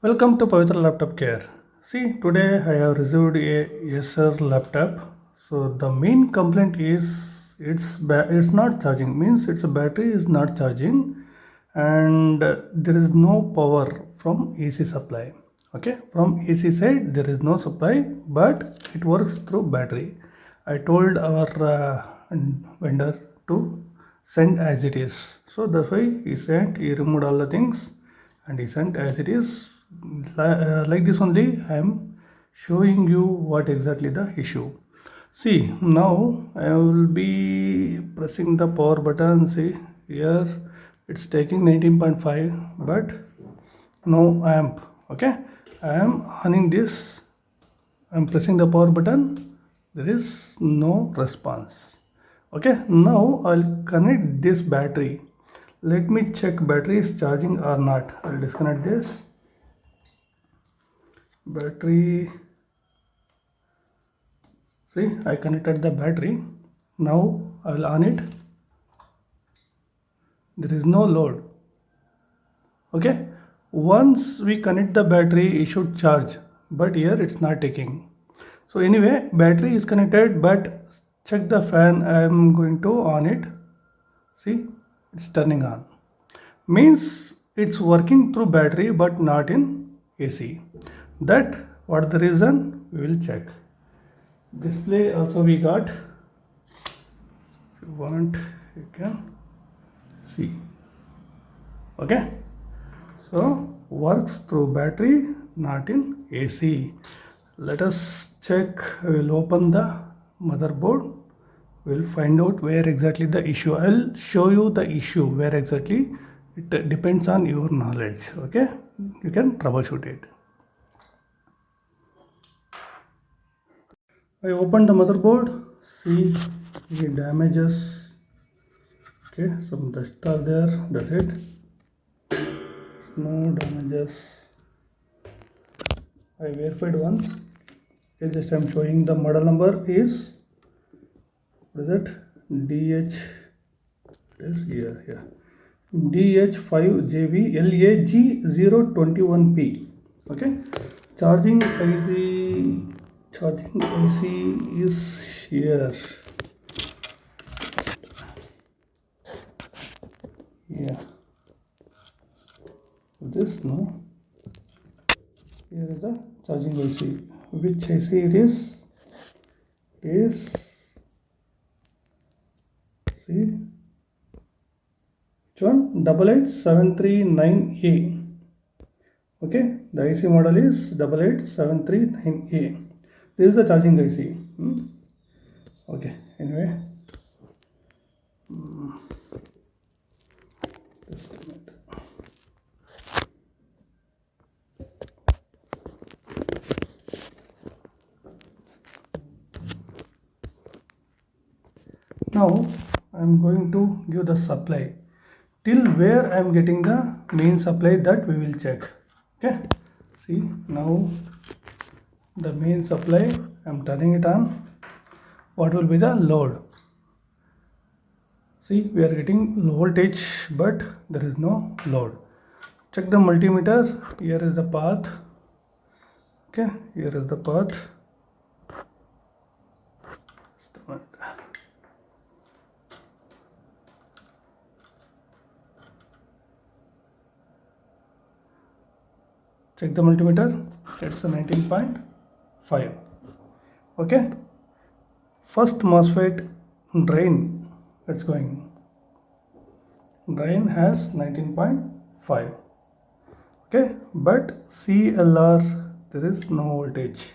Welcome to Pavithra Laptop Care. See, today I have received a Acer laptop. So the main complaint is it's not charging. Means its battery is not charging, and there is no power from AC supply. Okay, from AC side there is no supply, but it works through battery. I told our vendor to send as it is. So that's why he sent. He removed all the things and he sent as it is. Like this only I am showing you what exactly the issue. See, now I will be pressing the power button. See here it's taking 19.5 but no amp. Okay, I am on this. I am pressing the power button, there is no response. Okay, now I'll connect this battery. Let me check battery is charging or not. I'll disconnect this battery. See, I connected the battery. Now I will on it. There is no load. Okay, once we connect the battery it should charge, but here it's not taking. So anyway, battery is connected, but check the fan. I am going to on it. See, it's turning on. Means it's working through battery but not in AC. That what the reason, we will check. Display also we got. If you want you can see. Okay, so works through battery not in AC. Let us check. We'll open the motherboard. We'll find out where exactly the issue. I'll show you the issue where exactly. It depends on your knowledge. Okay, you can troubleshoot it. I opened the motherboard. See the damages. Okay, some dust are there. That's it. No damages. I verified once. Okay, just I'm showing the model number is, what is it? DH is here. DH5JV LA-G021P. Okay, charging IC is here. Yeah, this no. Here is the charging IC. Which IC it is? See, which one? 88739A. Okay, the IC model is 88739A. This is the charging IC. Okay, anyway. Just a minute. Now I am going to give the supply. Till where I am getting the main supply, that we will check. Okay, see, now the main supply, I am turning it on. What will be the load? See, we are getting low voltage but there is no load. Check the multimeter. Here is the path. Okay, here is the path. Check the multimeter. It's a 19.5. Okay, first MOSFET drain, it's going. Drain has 19.5. Okay, but CLR there is no voltage.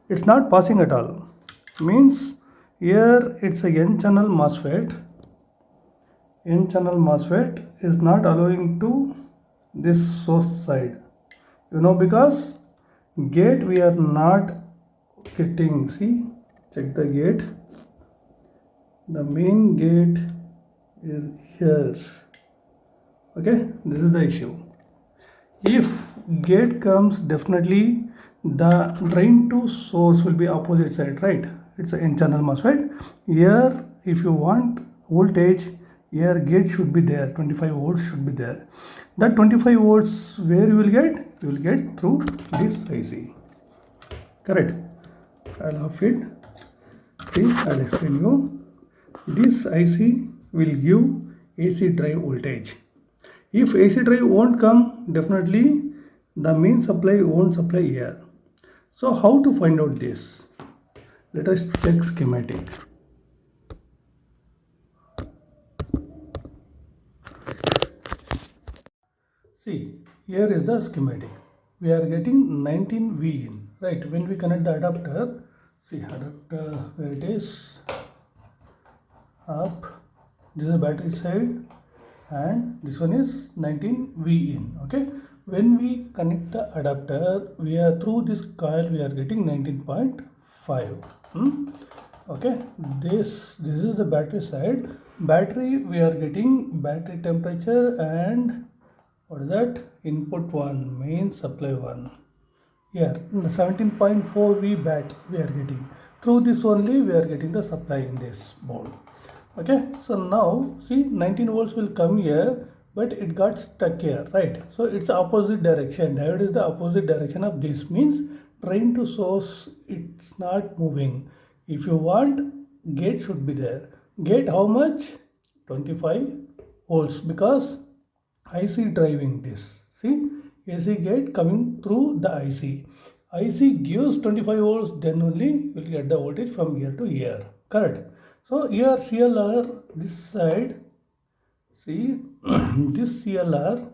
It's not passing at all. Means here it's a N channel MOSFET. N channel MOSFET is not allowing to this source side. You know, because gate we are not getting. See, check the gate. The main gate is here. Okay, this is the issue. If gate comes, definitely the drain to source will be opposite side, right? It's an N channel MOSFET. Here if you want voltage, here gate should be there, 25 volts should be there. That 25 volts where you will get? You will get through this IC. Correct. I'll off it. See, I'll explain you. This IC will give AC drive voltage. If AC drive won't come, definitely the main supply won't supply here. So how to find out this? Let us check schematic. See, here is the schematic. We are getting 19 V in, right? When we connect the adapter, see adapter where it is, up, this is the battery side, and this one is 19 V in, okay? When we connect the adapter, we are through this coil, we are getting 19.5. Okay, this is the battery side. Battery, we are getting battery temperature and what is that? Input 1, main supply 1. Here 17.4 V bat we are getting. Through this only we are getting the supply in this board. Okay, so now see 19 volts will come here, but it got stuck here, right? So it's opposite direction. Diode is the opposite direction of this, means drain to source it's not moving. If you want, gate should be there. Gate how much? 25 volts, because IC driving this. See, AC gate coming through the IC. IC gives 25 volts, then only you will get the voltage from here to here. Correct. So here CLR this side, see this CLR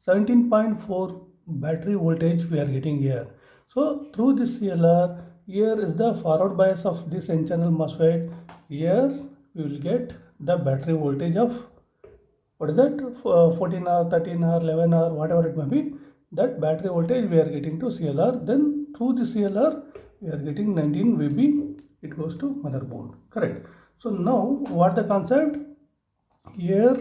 17.4 battery voltage we are getting here. So through this CLR, here is the forward bias of this N channel MOSFET. Here we will get the battery voltage of what is that, 14 hour, 13 hour, 11 hour, whatever it may be. That battery voltage we are getting to CLR. Then through the CLR we are getting 19 VB. It goes to motherboard. Correct. So now what the concept? Here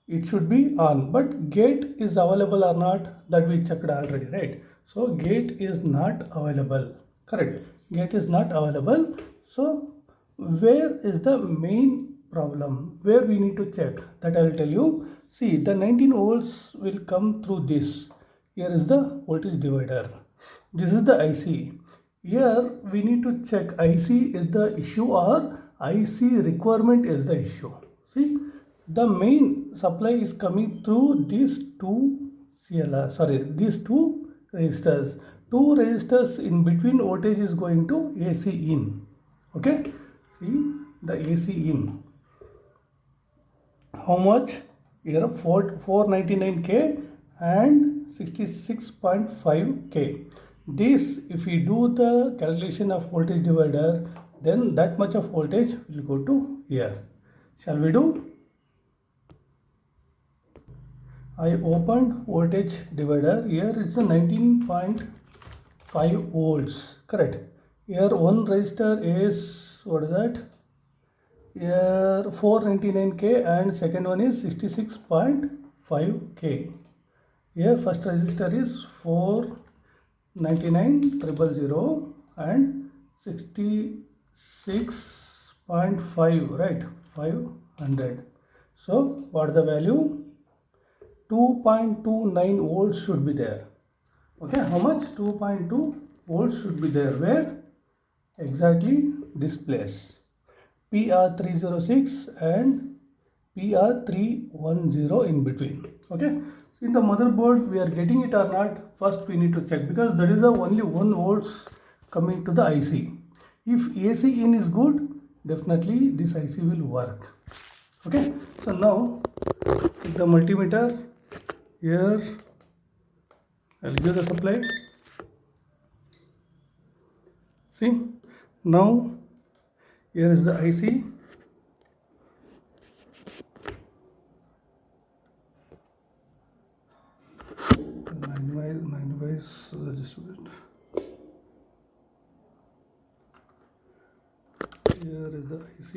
it should be on, but gate is available or not, that we checked already, right? So gate is not available. Correct. Gate is not available. So where is the main problem, where we need to check? That I will tell you. See, the 19 volts will come through this. Here is the voltage divider. This is the IC. Here we need to check IC is the issue or IC requirement is the issue. See, the main supply is coming through these two these two resistors. Two resistors in between voltage is going to AC in. Okay, see the AC in. How much? Here 499K and 66.5K. This, if we do the calculation of voltage divider, then that much of voltage will go to here. Shall we do? I opened voltage divider. Here it's a 19.5 volts. Correct. Here one resistor is, what is that? Here 499K and second one is 66.5K. Here first resistor is 499,000 and 66.5, right? 500. So what is the value? 2.29 volts should be there. Okay, how much? 2.2 volts should be there. Where? Exactly this place. PR306 and PR310 in between. Okay, so in the motherboard we are getting it or not, first we need to check, because that is the only 1 volts coming to the IC. If AC in is good, definitely this IC will work. Okay, so now take the multimeter. Here I'll give the supply. See, now here is the IC. Minimize the distributor. Here is the IC.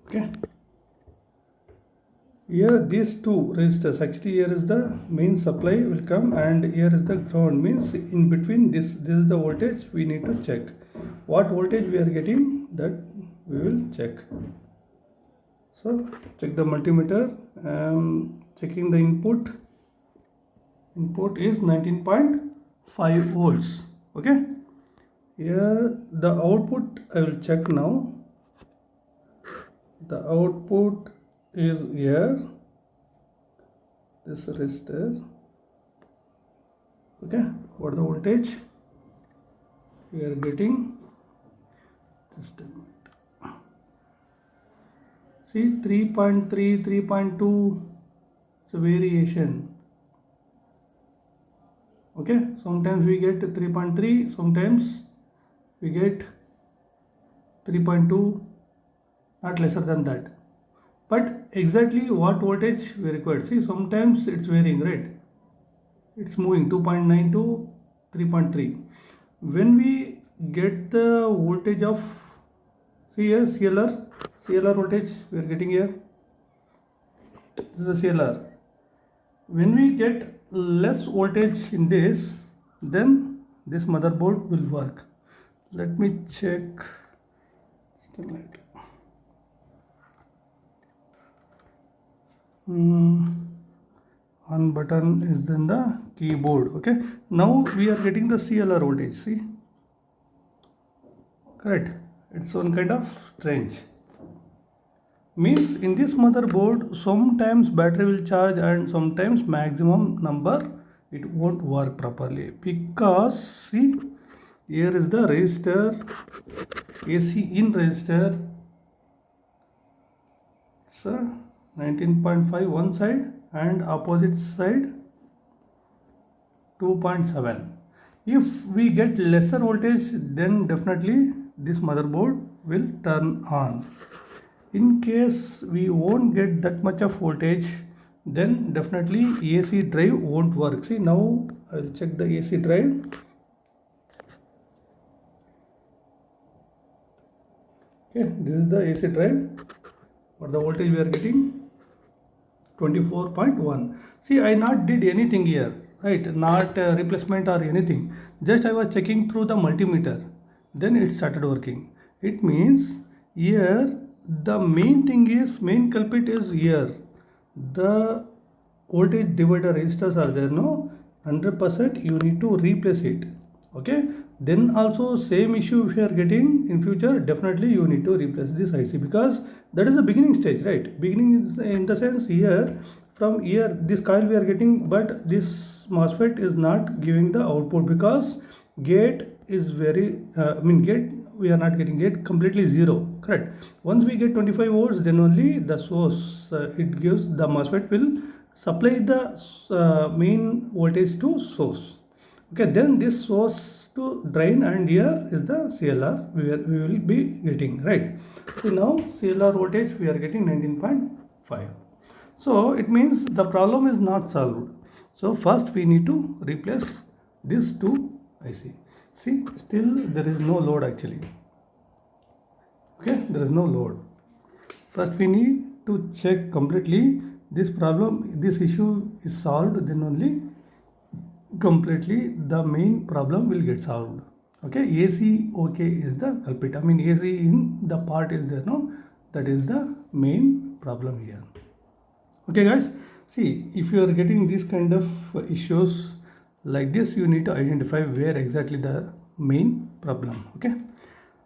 Okay. Here these two resistors, actually here is the main supply will come and here is the ground, means in between this is the voltage we need to check. What voltage we are getting, that we will check. So check the multimeter. Checking the input is 19.5 volts. Okay, here the output I will check now. The output is here, this resistor. Okay, what the voltage we are getting? Just a minute. See, 3.3, 3.2, it's a variation. Okay, sometimes we get 3.3, sometimes we get 3.2, not lesser than that. But exactly what voltage we require? See, sometimes it's varying, right? It's moving 2.9 to 3.3. When we get the voltage of, see here, CLR voltage we are getting here. This is a CLR. When we get less voltage in this, then this motherboard will work. Let me check. Just a minute. On button is in the keyboard. Okay, now we are getting the CLR voltage. See, correct? It's one kind of strange. Means in this motherboard sometimes battery will charge and sometimes maximum number it won't work properly, because see, here is the resistor, AC in resistor. So 19.5 one side and opposite side 2.7. If we get lesser voltage, then definitely this motherboard will turn on. In case we won't get that much of voltage, then definitely AC drive won't work. See, now I will check the AC drive. Okay, this is the AC drive. What the voltage we are getting? 24.1. See, I not did anything here, right? Not replacement or anything. Just I was checking through the multimeter. Then it started working. It means here the main thing is, main culprit is here. The voltage divider resistors are there, no? 100% you need to replace it. Okay, then also same issue if you are getting in future, definitely you need to replace this IC, because that is the beginning stage, right? Beginning is in the sense here, from here this coil we are getting, but this MOSFET is not giving the output because gate is very gate we are not getting, gate completely zero, correct? Once we get 25 volts, then only the source it gives, the MOSFET will supply the main voltage to source. Okay, then this source to drain, and here is the CLR we will be getting, right? So now CLR voltage we are getting 19.5. So it means the problem is not solved. So first we need to replace this two IC. See, still there is no load actually. Okay, there is no load. First we need to check completely this problem, this issue is solved, then only completely the main problem will get solved. Okay, AC okay is the culprit. AC in the part is there, no? That is the main problem here. Okay guys, see, if you are getting this kind of issues like this, you need to identify where exactly the main problem. Okay,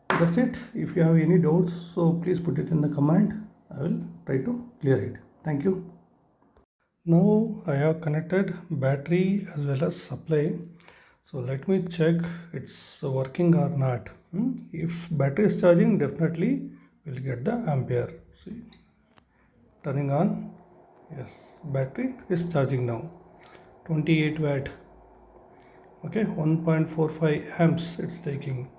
that's it. If you have any doubts, so please put it in the comment. I will try to clear it. Thank you. Now I have connected battery as well as supply. So let me check it's working or not. If battery is charging, definitely we'll get the ampere. See, turning on. Yes, battery is charging now. 28 watt. Okay, 1.45 amps it's taking.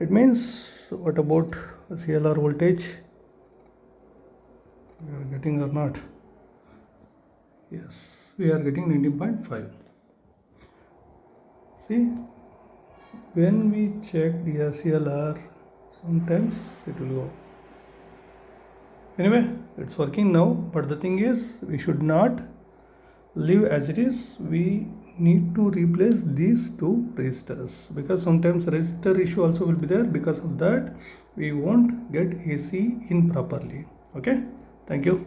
It means, what about CLR voltage? We are getting or not? Yes, we are getting 19.5. See, when we check the CLR, sometimes it will go. Anyway, it's working now, but the thing is, we should not leave as it is. We need to replace these two resistors, because sometimes resistor issue also will be there. Because of that we won't get AC in properly. Okay, thank you.